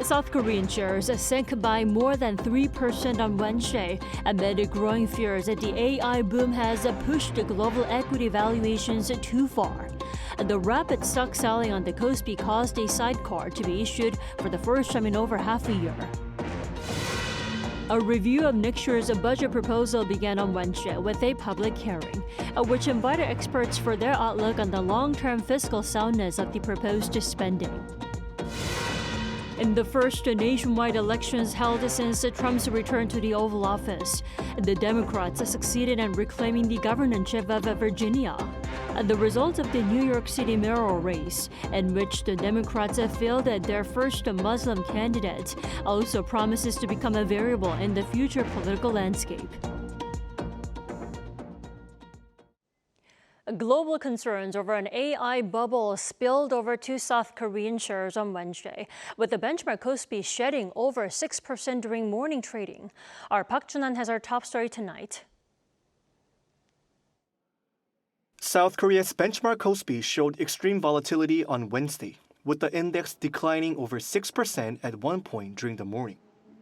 South Korean shares sank by more than 3% on Wednesday amid growing fears that the AI boom has pushed global equity valuations too far. The rapid stock selling on the KOSPI caused a sidecar to be issued for the first time in over half a year. A review of next year's budget proposal began on Wednesday with a public hearing, which invited experts for their outlook on the long-term fiscal soundness of the proposed spending. In the first nationwide elections held since Trump's return to the Oval Office, the Democrats succeeded in reclaiming the governorship of Virginia. The result of the New York City mayoral race, in which the Democrats fielded their first Muslim candidate, also promises to become a variable in the future political landscape. Global concerns over an AI bubble spilled over to South Korean shares on Wednesday, with the benchmark KOSPI shedding over 6% during morning trading. Our Park Junan has our top story tonight. South Korea's benchmark KOSPI showed extreme volatility on Wednesday, with the index declining over 6% at one point during the morning.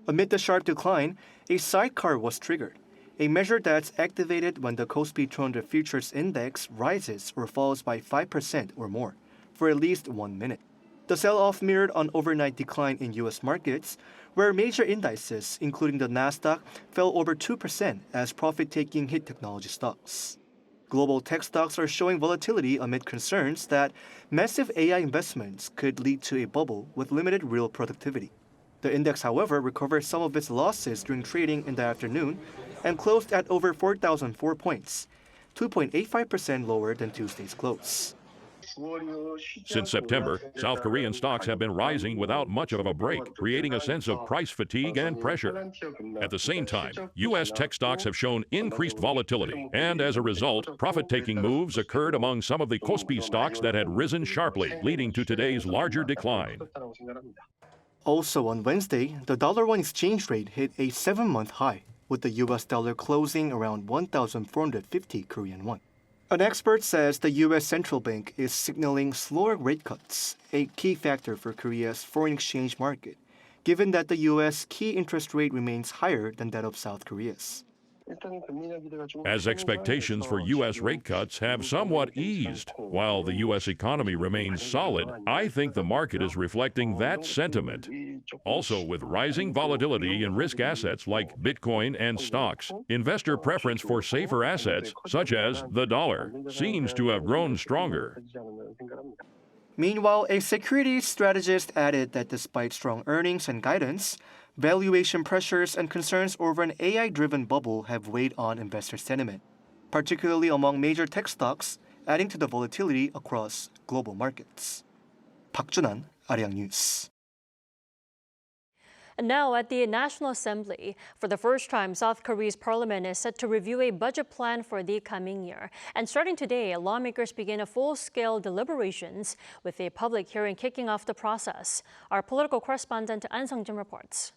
Amid the sharp decline, a sidecar was triggered, a measure that's activated when the KOSPI 200 Futures Index rises or falls by 5% or more for at least 1 minute. The sell-off mirrored an overnight decline in U.S. markets, where major indices, including the Nasdaq, fell over 2% as profit-taking hit technology stocks. Global tech stocks are showing volatility amid concerns that massive AI investments could lead to a bubble with limited real productivity. The index, however, recovered some of its losses during trading in the afternoon and closed at over 4,004 points, 2.85% lower than Tuesday's close. Since September, South Korean stocks have been rising without much of a break, creating a sense of price fatigue and pressure. At the same time, U.S. tech stocks have shown increased volatility, and as a result, profit-taking moves occurred among some of the KOSPI stocks that had risen sharply, leading to today's larger decline. Also on Wednesday, the dollar-won exchange rate hit a 7-month high, with the U.S. dollar closing around 1,450 Korean won. An expert says the U.S. central bank is signaling slower rate cuts, a key factor for Korea's foreign exchange market, given that the U.S. key interest rate remains higher than that of South Korea's. As expectations for U.S. rate cuts have somewhat eased, while the U.S. economy remains solid, I think the market is reflecting that sentiment. Also, with rising volatility in risk assets like Bitcoin and stocks, investor preference for safer assets, such as the dollar, seems to have grown stronger. Meanwhile, a securities strategist added that despite strong earnings and guidance, valuation pressures and concerns over an AI-driven bubble have weighed on investor sentiment, particularly among major tech stocks, adding to the volatility across global markets. Park Junan, Arirang News. And now at the National Assembly, for the first time, South Korea's parliament is set to review a budget plan for the coming year. And starting today, lawmakers begin a full-scale deliberations, with a public hearing kicking off the process. Our political correspondent An Sung-jin reports.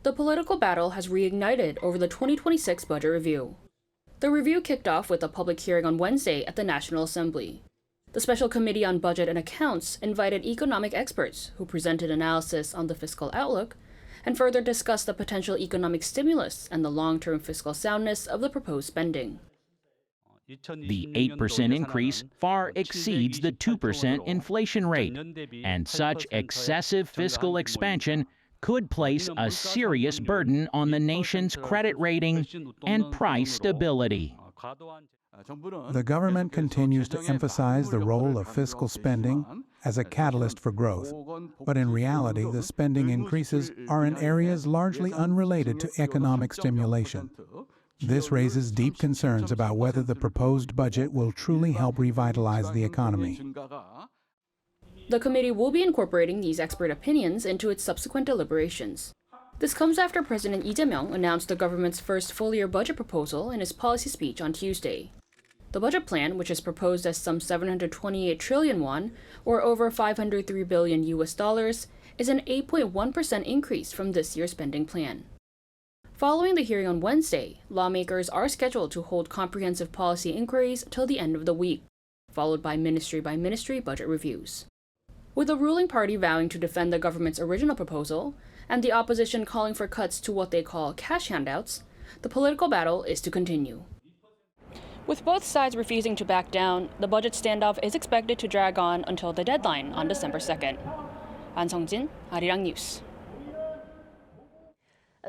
The political battle has reignited over the 2026 budget review. The review kicked off with a public hearing on Wednesday at the National Assembly. The Special Committee on Budget and Accounts invited economic experts who presented analysis on the fiscal outlook and further discussed the potential economic stimulus and the long-term fiscal soundness of the proposed spending. The 8% increase far exceeds the 2% inflation rate, and such excessive fiscal expansion could place a serious burden on the nation's credit rating and price stability. The government continues to emphasize the role of fiscal spending as a catalyst for growth, but in reality, the spending increases are in areas largely unrelated to economic stimulation. This raises deep concerns about whether the proposed budget will truly help revitalize the economy. The committee will be incorporating these expert opinions into its subsequent deliberations. This comes after President Lee Jae-myung announced the government's first full-year budget proposal in his policy speech on Tuesday. The budget plan, which is proposed as some 728 trillion won, or over $503 billion US dollars, is an 8.1% increase from this year's spending plan. Following the hearing on Wednesday, lawmakers are scheduled to hold comprehensive policy inquiries till the end of the week, followed by ministry-by-ministry budget reviews. With the ruling party vowing to defend the government's original proposal, and the opposition calling for cuts to what they call cash handouts, the political battle is to continue. With both sides refusing to back down, the budget standoff is expected to drag on until the deadline on December 2nd. An Sung-jin, Arirang News.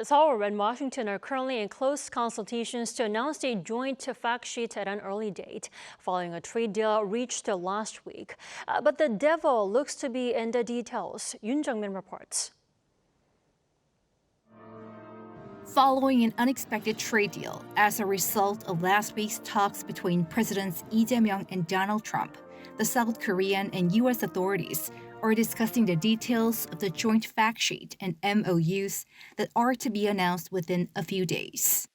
Seoul and Washington are currently in close consultations to announce a joint fact sheet at an early date, following a trade deal reached last week. But the devil looks to be in the details. Yoon Jung-min reports. Following an unexpected trade deal as a result of last week's talks between Presidents Lee Jae-myung and Donald Trump, the South Korean and U.S. authorities are discussing the details of the joint fact sheet and MOUs that are to be announced within a few days.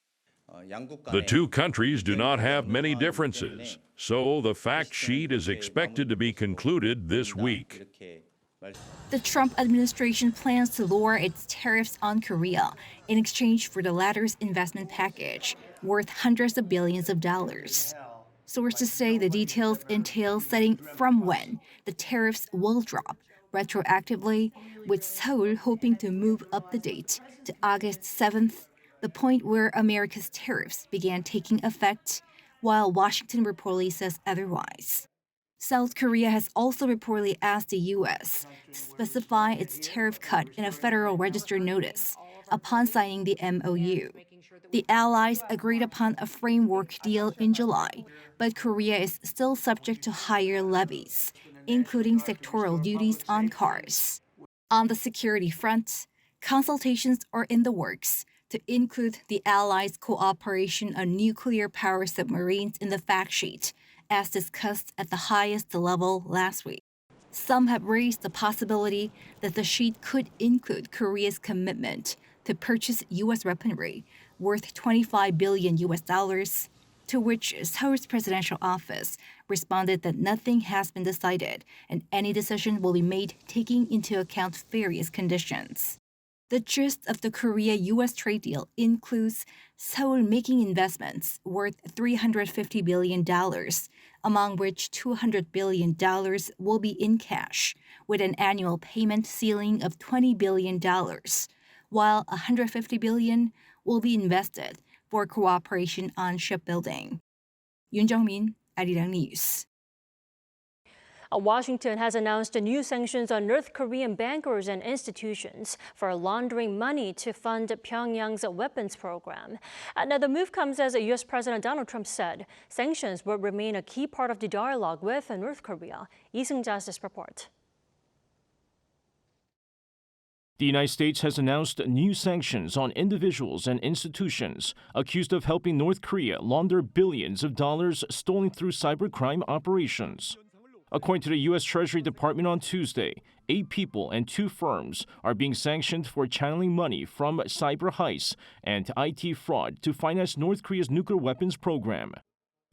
The two countries do not have many differences, so the fact sheet is expected to be concluded this week. The Trump administration plans to lower its tariffs on Korea in exchange for the latter's investment package, worth hundreds of billions of dollars. Sources say the details entail setting from when the tariffs will drop retroactively, with Seoul hoping to move up the date to August 7th, the point where America's tariffs began taking effect, while Washington reportedly says otherwise. South Korea has also reportedly asked the U.S. to specify its tariff cut in a Federal Register notice upon signing the MOU. The allies agreed upon a framework deal in July, but Korea is still subject to higher levies, including sectoral duties on cars. On the security front, consultations are in the works to include the allies' cooperation on nuclear power submarines in the fact sheet, as discussed at the highest level last week. Some have raised the possibility that the sheet could include Korea's commitment to purchase U.S. weaponry worth $25 billion, to which Seoul's presidential office responded that nothing has been decided and any decision will be made taking into account various conditions. The gist of the Korea-U.S. trade deal includes Seoul making investments worth $350 billion, among which $200 billion will be in cash, with an annual payment ceiling of $20 billion, while $150 billion will be invested for cooperation on shipbuilding. Yoon Jung-min, Arirang News. Washington has announced new sanctions on North Korean bankers and institutions for laundering money to fund Pyongyang's weapons program. Now, the move comes as U.S. President Donald Trump said sanctions will remain a key part of the dialogue with North Korea. Lee Seung-ja's this report. The United States has announced new sanctions on individuals and institutions accused of helping North Korea launder billions of dollars stolen through cybercrime operations. According to the U.S. Treasury Department on Tuesday, 8 people and 2 firms are being sanctioned for channeling money from cyber heists and IT fraud to finance North Korea's nuclear weapons program.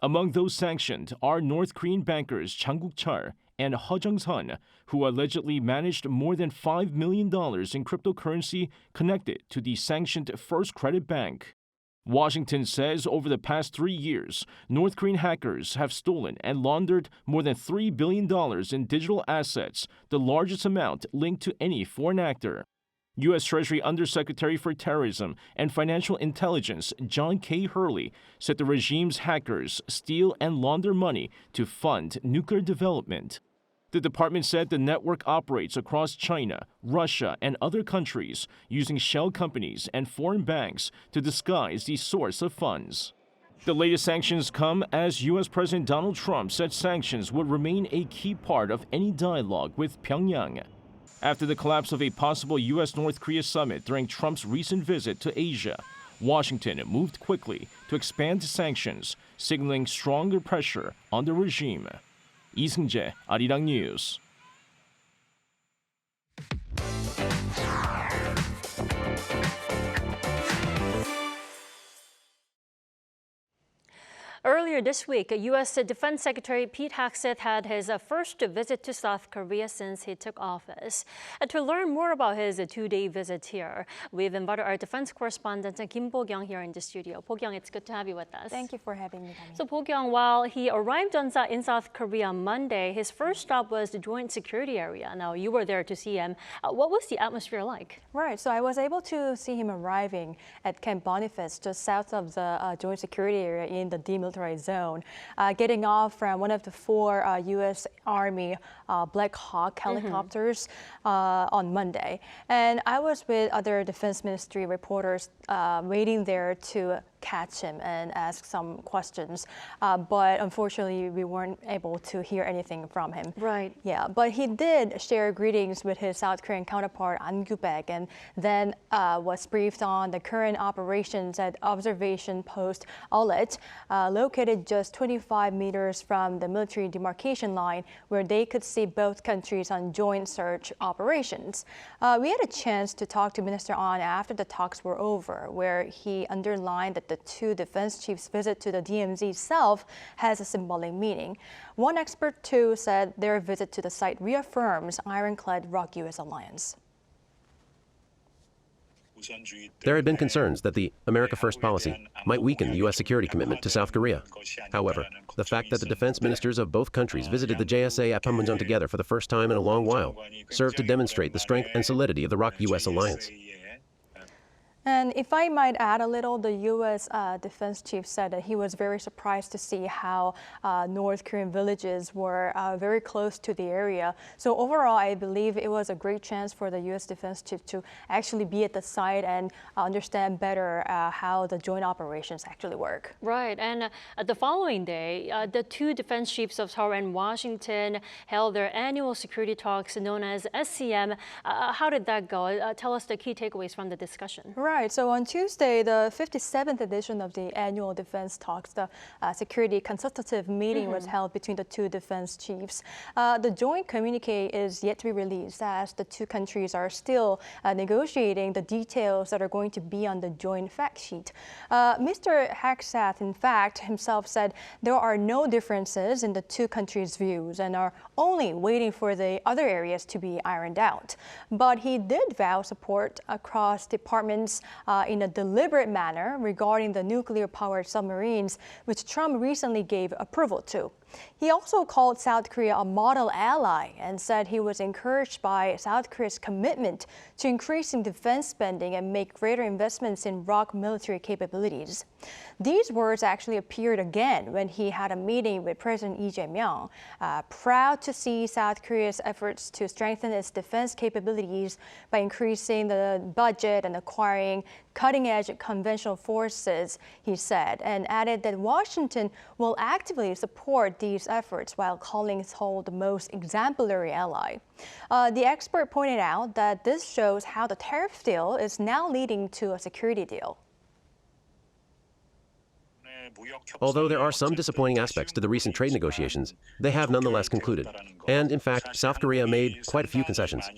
Among those sanctioned are North Korean bankers Chang Guk-chul and Ho Jung-sun, who allegedly managed more than $5 million in cryptocurrency connected to the sanctioned First Credit Bank. Washington says over the past 3 years, North Korean hackers have stolen and laundered more than $3 billion in digital assets, the largest amount linked to any foreign actor. U.S. Treasury Undersecretary for Terrorism and Financial Intelligence John K. Hurley said the regime's hackers steal and launder money to fund nuclear development. The department said the network operates across China, Russia, and other countries, using shell companies and foreign banks to disguise the source of funds. The latest sanctions come as U.S. President Donald Trump said sanctions would remain a key part of any dialogue with Pyongyang. After the collapse of a possible U.S.-North Korea summit during Trump's recent visit to Asia, Washington moved quickly to expand sanctions, signaling stronger pressure on the regime. Lee Seung-jae, Arirang News. Earlier Earlier this week, U.S. Defense Secretary Pete Hegseth had his first visit to South Korea since he took office. To learn more about his two-day visit here, we've invited our defense correspondent Kim Bo-kyung here in the studio. Bo-kyung, it's good to have you with us. Thank you for having me, Dami. So Bo-kyung, while he arrived in South Korea on Monday, his first stop was the Joint Security Area. Now, you were there to see him. What was the atmosphere like? Right, so I was able to see him arriving at Camp Boniface, just south of the Joint Security Area in the demilitarized zone, getting off from one of the 4 U.S. Army Black Hawk helicopters on Monday. And I was with other Defense Ministry reporters waiting there to catch him and ask some questions. But unfortunately, we weren't able to hear anything from him. Right. Yeah, but he did share greetings with his South Korean counterpart, An Gu-baek, and then was briefed on the current operations at Observation Post Ulit, located just 25 meters from the military demarcation line, where they could see both countries on joint search operations. We had a chance to talk to Minister An after the talks were over, where he underlined that the 2 defense chiefs' visit to the DMZ itself has a symbolic meaning. One expert, too, said their visit to the site reaffirms ironclad ROK-US alliance. There had been concerns that the America First policy might weaken the U.S. security commitment to South Korea. However, the fact that the defense ministers of both countries visited the JSA at Panmunjom together for the first time in a long while served to demonstrate the strength and solidity of the ROK-US alliance. And if I might add a little, the U.S. defense chief said that he was very surprised to see how North Korean villages were very close to the area. So overall, I believe it was a great chance for the U.S. defense chief to actually be at the site and understand better how the joint operations actually work. Right, and the following day, the 2 defense chiefs of Seoul and Washington held their annual security talks known as SCM. How did that go? Tell us the key takeaways from the discussion. Right, so on Tuesday, the 57th edition of the annual defense talks, the security consultative meeting was held between the 2 defense chiefs. The joint communique is yet to be released as the 2 countries are still negotiating the details that are going to be on the joint fact sheet. Mr. Hegseth, in fact, himself said there are no differences in the 2 countries' views and are only waiting for the other areas to be ironed out. But he did vow support across departments in a deliberate manner regarding the nuclear-powered submarines, which Trump recently gave approval to. He also called South Korea a model ally and said he was encouraged by South Korea's commitment to increasing defense spending and make greater investments in ROK military capabilities. These words actually appeared again when he had a meeting with President Lee Jae-myung, proud to see South Korea's efforts to strengthen its defense capabilities by increasing the budget and acquiring cutting-edge conventional forces, he said, and added that Washington will actively support these efforts while calling Seoul the most exemplary ally. The expert pointed out that this shows how the tariff deal is now leading to a security deal. Although there are some disappointing aspects to the recent trade negotiations, they have nonetheless concluded. And in fact, South Korea made quite a few concessions.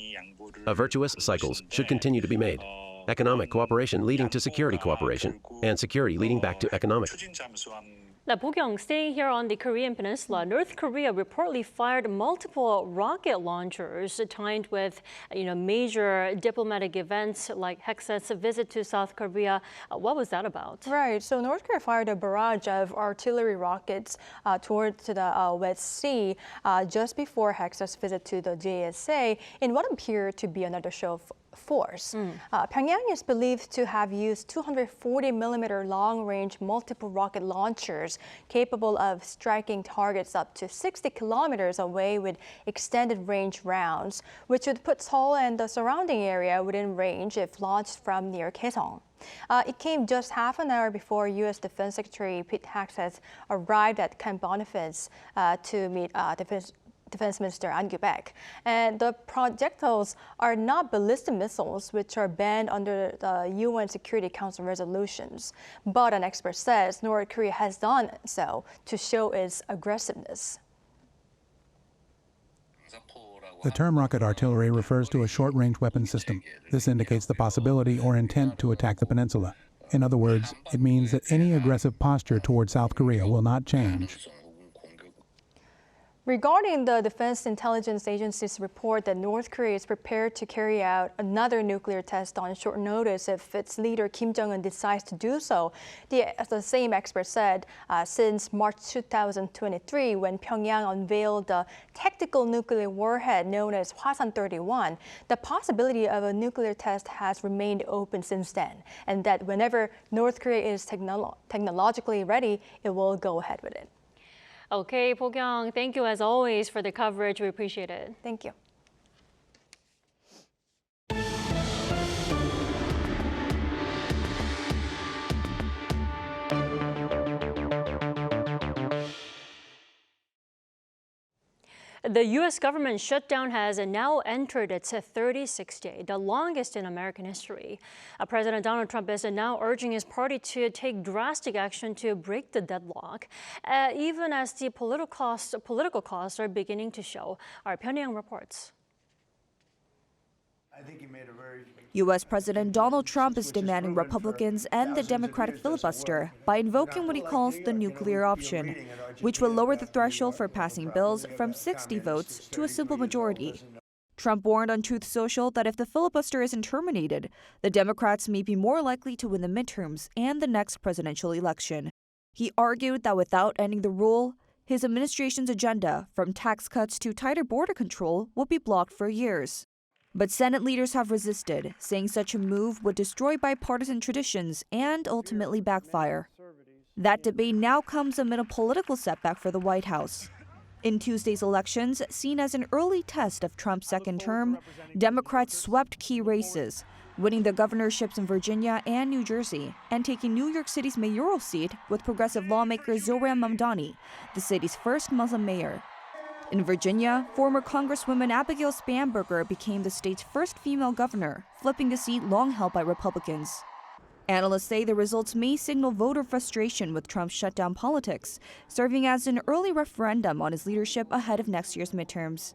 Virtuous cycles should continue to be made. Economic cooperation leading to security cooperation, and security leading back to economic. Now, Bo-kyung, staying here on the Korean Peninsula, North Korea reportedly fired multiple rocket launchers timed with, major diplomatic events like Hegseth's visit to South Korea. What was that about? Right. So North Korea fired a barrage of artillery rockets towards the West Sea just before Hegseth's visit to the JSA in what appeared to be another show of force. Pyongyang is believed to have used 240mm long-range multiple rocket launchers capable of striking targets up to 60 kilometers away with extended range rounds, which would put Seoul and the surrounding area within range if launched from near Kaesong. It came just half an hour before U.S. Defense Secretary Pete Hegseth arrived at Camp Boniface to meet Defense Minister An Gu-baek. And the projectiles are not ballistic missiles, which are banned under the UN Security Council resolutions. But an expert says North Korea has done so to show its aggressiveness. The term rocket artillery refers to a short-range weapon system. This indicates the possibility or intent to attack the peninsula. In other words, it means that any aggressive posture toward South Korea will not change. Regarding the Defense Intelligence Agency's report that North Korea is prepared to carry out another nuclear test on short notice if its leader Kim Jong-un decides to do so, the same expert said since March 2023, when Pyongyang unveiled the tactical nuclear warhead known as Hwasan-31, the possibility of a nuclear test has remained open since then, and that whenever North Korea is technologically ready, it will go ahead with it. Okay, Pokyung, thank you as always for the coverage. We appreciate it. Thank you. The U.S. government shutdown has now entered its 36th day, the longest in American history. President Donald Trump is now urging his party to take drastic action to break the deadlock, even as the political costs are beginning to show. Our Pyongyang reports. U.S. President Donald Trump is demanding Republicans end the Democratic filibuster by invoking what he calls the nuclear option, which will lower the threshold for passing bills from 60 votes to a simple majority. Trump warned on Truth Social that if the filibuster isn't terminated, the Democrats may be more likely to win the midterms and the next presidential election. He argued that without ending the rule, his administration's agenda, from tax cuts to tighter border control, would be blocked for years. But Senate leaders have resisted, saying such a move would destroy bipartisan traditions and ultimately backfire. That debate now comes amid a political setback for the White House. In Tuesday's elections, seen as an early test of Trump's second term, Democrats swept key races, winning the governorships in Virginia and New Jersey, and taking New York City's mayoral seat with progressive lawmaker Zohran Mamdani, the city's first Muslim mayor. In Virginia, former Congresswoman Abigail Spanberger became the state's first female governor, flipping the seat long held by Republicans. Analysts say the results may signal voter frustration with Trump's shutdown politics, serving as an early referendum on his leadership ahead of next year's midterms.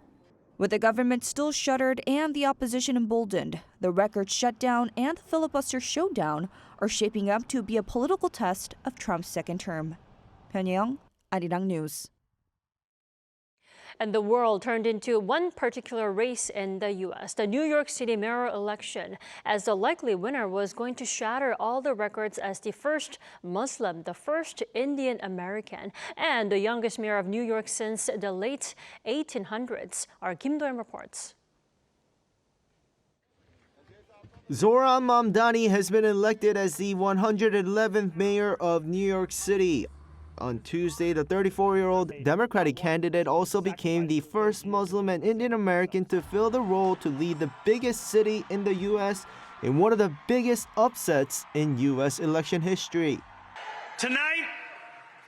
With the government still shuttered and the opposition emboldened, the record shutdown and the filibuster showdown are shaping up to be a political test of Trump's second term. Pyongyang, Arirang News. And the world turned into one particular race in the U.S., the New York City mayoral election, as the likely winner was going to shatter all the records as the first Muslim, the first Indian American, and the youngest mayor of New York since the late 1800s. Our Kim Do-yeon reports. Zohran Mamdani has been elected as the 111th mayor of New York City. On Tuesday, the 34-year-old Democratic candidate also became the first Muslim and Indian American to fill the role to lead the biggest city in the U.S. in one of the biggest upsets in U.S. election history. Tonight,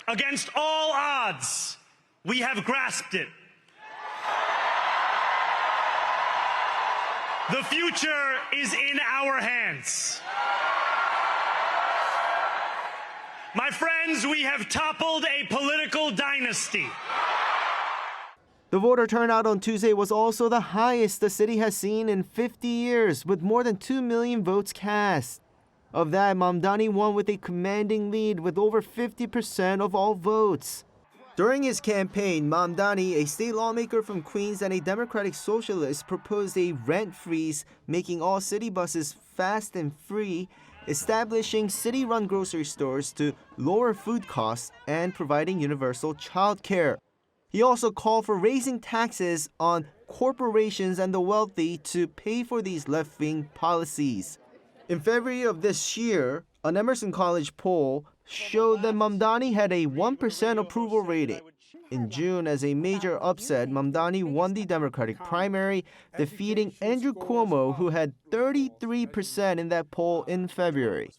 against all odds, we have grasped it. The future is in our hands. My friends, we have toppled a political dynasty. The voter turnout on Tuesday was also the highest the city has seen in 50 years, with more than 2 million votes cast. Of that, Mamdani won with a commanding lead with over 50% of all votes. During his campaign, Mamdani, a state lawmaker from Queens and a Democratic socialist, proposed a rent freeze, making all city buses fast and free, establishing city-run grocery stores to lower food costs, and providing universal child care. He also called for raising taxes on corporations and the wealthy to pay for these left-wing policies. In February of this year, an Emerson College poll showed that Mamdani had a 1% approval rating. In June, as a major upset, Mamdani won the Democratic primary, defeating Andrew Cuomo, who had 33% in that poll in February.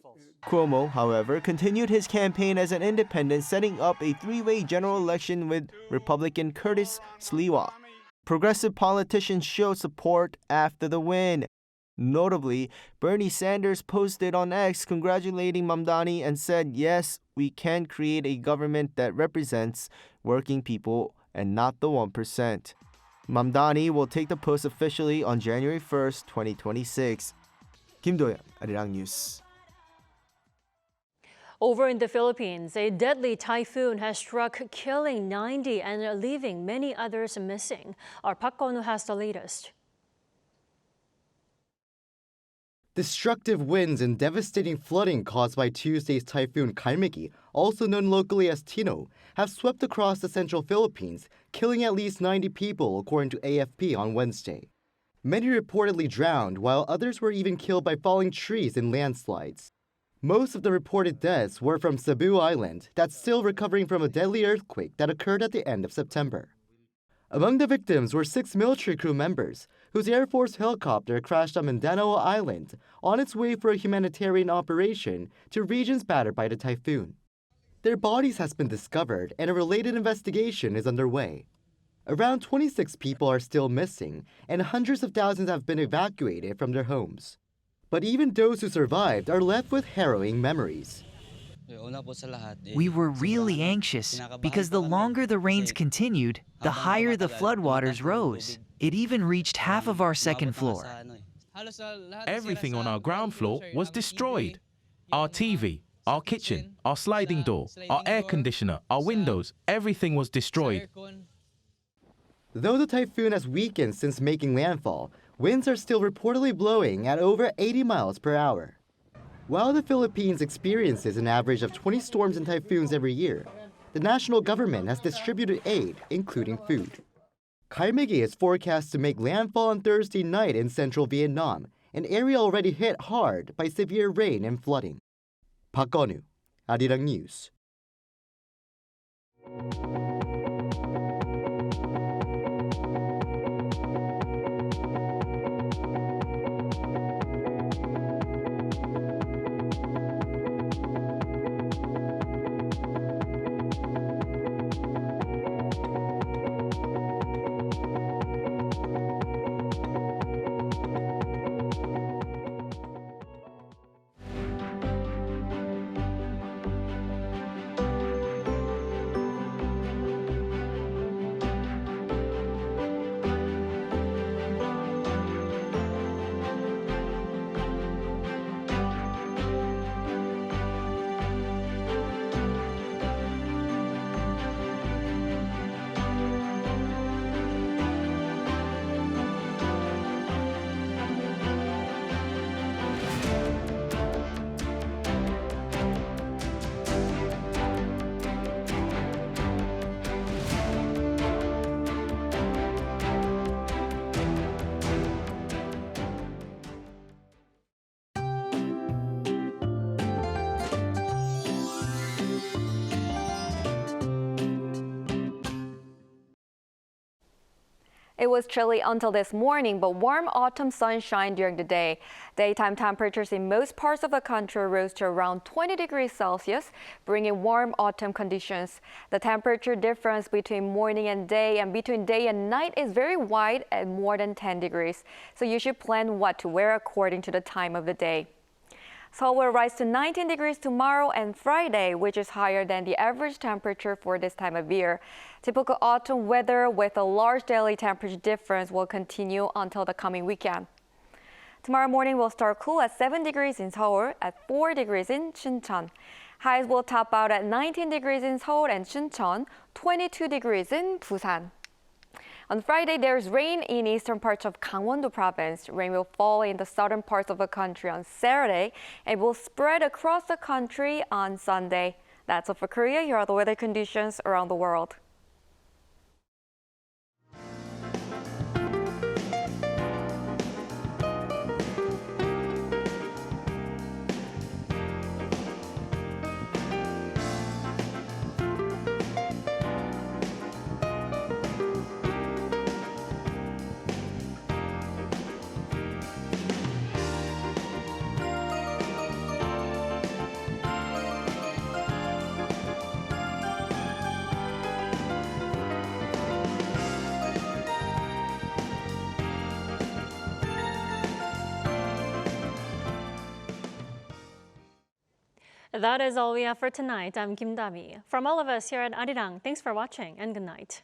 Cuomo, however, continued his campaign as an independent, setting up a three-way general election with Republican Curtis Sliwa. Progressive politicians showed support after the win. Notably, Bernie Sanders posted on X congratulating Mamdani and said, "Yes, we can create a government that represents working people and not the 1%. Mamdani will take the post officially on January 1st, 2026. Kim Do-yeon, Arirang News. Over in the Philippines, a deadly typhoon has struck, killing 90 and leaving many others missing. Our Park Konu has the latest. Destructive winds and devastating flooding caused by Tuesday's typhoon Kaimiki, also known locally as Tino, have swept across the central Philippines, killing at least 90 people, according to AFP on Wednesday. Many reportedly drowned, while others were even killed by falling trees and landslides. Most of the reported deaths were from Cebu Island, that's still recovering from a deadly earthquake that occurred at the end of September. Among the victims were 6 military crew members, whose Air Force helicopter crashed on Mindanao Island on its way for a humanitarian operation to regions battered by the typhoon. Their bodies has been discovered and a related investigation is underway. Around 26 people are still missing, and hundreds of thousands have been evacuated from their homes. But even those who survived are left with harrowing memories. We were really anxious because the longer the rains continued, the higher the floodwaters rose. It even reached half of our second floor. Everything on our ground floor was destroyed. Our TV, our kitchen, our sliding door, our air conditioner, our windows, everything was destroyed. Though the typhoon has weakened since making landfall, winds are still reportedly blowing at over 80 miles per hour. While the Philippines experiences an average of 20 storms and typhoons every year, the national government has distributed aid, including food. Kaimiki is forecast to make landfall on Thursday night in central Vietnam, an area already hit hard by severe rain and flooding. Park Konu, Arirang News. It was chilly until this morning, but warm autumn sunshine during the day. Daytime temperatures in most parts of the country rose to around 20 degrees Celsius, bringing warm autumn conditions. The temperature difference between morning and day and between day and night is very wide at more than 10 degrees. So you should plan what to wear according to the time of the day. Seoul will rise to 19 degrees tomorrow and Friday, which is higher than the average temperature for this time of year. Typical autumn weather with a large daily temperature difference will continue until the coming weekend. Tomorrow morning will start cool at 7 degrees in Seoul, at 4 degrees in Chuncheon. Highs will top out at 19 degrees in Seoul and Chuncheon, 22 degrees in Busan. On Friday, there's rain in eastern parts of Gangwon-do province. Rain will fall in the southern parts of the country on Saturday and will spread across the country on Sunday. That's all for Korea. Here are the weather conditions around the world. That is all we have for tonight. I'm Kim Dami. From all of us here at Arirang, thanks for watching and good night.